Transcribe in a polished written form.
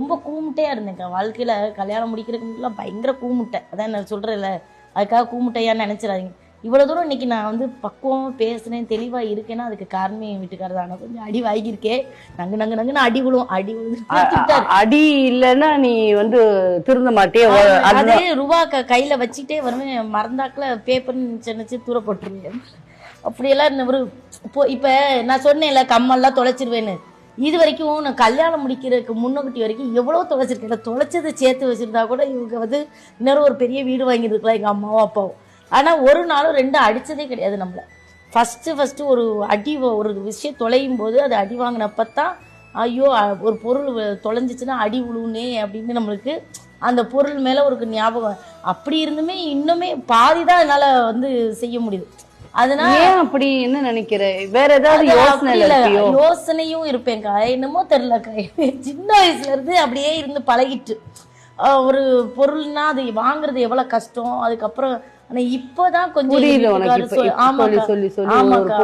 ரொம்ப கூமுட்டையா இருந்தேன்க்கா வாழ்க்கையில. கல்யாணம் முடிக்கிறதுக்கு முன்னாடி பயங்கர கூமுட்டை. அதான் நான் சொல்றேன்ல, அதுக்காக கூமுட்டையான்னு நினைச்சிடாதீங்க. இவ்வளவு தூரம் இன்னைக்கு நான் வந்து பக்குவமா பேசுனேன், தெளிவா இருக்கேன்னா அதுக்கு காரணமே என் வீட்டுக்காரர் தான். கொஞ்சம் அடி வாங்கியிருக்கேன், நங்கு நங்கு நங்குன்னு அடி விழுவும். அடி இல்லைன்னா நீ வந்து திருந்த மாட்டியே. அதே ரூபா கையில வச்சுட்டே வருவேன், மறந்தாக்குல பேப்பர்னு நினைச்சு தூர போட்டுருவேன். அப்படியெல்லாம் ஒரு இப்ப நான் சொன்னேன்ல கம்மல்லாம் தொலைச்சிருவேன்னு, இது வரைக்கும் நான் கல்யாணம் முடிக்கிறதுக்கு முன்னகுட்டி வரைக்கும் எவ்வளவு தொலைச்சிருக்கேன். தொலைச்சதை சேர்த்து வச்சிருந்தா கூட இவங்க வந்து இன்னொரு ஒரு பெரிய வீடு வாங்கியிருக்கலாம் எங்க அம்மாவும் அப்பாவும். ஆனா ஒரு நாளும் ரெண்டு அடிச்சதே கிடையாது நம்மள. ஃபர்ஸ்ட் ஒரு அடி, ஒரு விஷயம் தொலையும் போது அது அடி வாங்கினப்பத்தான் ஐயோ ஒரு பொருள் தொலைஞ்சிச்சுன்னா அடி விழுவுனே அப்படின்னு நம்மளுக்கு அந்த பொருள் மேல ஒரு ஞாபகம். அப்படி இருந்துமே இன்னுமே பாதிதான் என்னால வந்து செய்ய முடியுது. அதனால அப்படி என்ன நினைக்கிற, வேற ஏதாவது யோசனையும் இருப்பேன்க்கா. என்னமோ தெரியலக்கா, சின்ன வயசுல இருந்து அப்படியே இருந்து பழகிட்டு. ஒரு பொருள்னா அது வாங்குறது எவ்வளவு கஷ்டம். அதுக்கப்புறம் ஆனா இப்பதான் கொஞ்சம் புரியுது உனக்கு. ஆமாக்கா.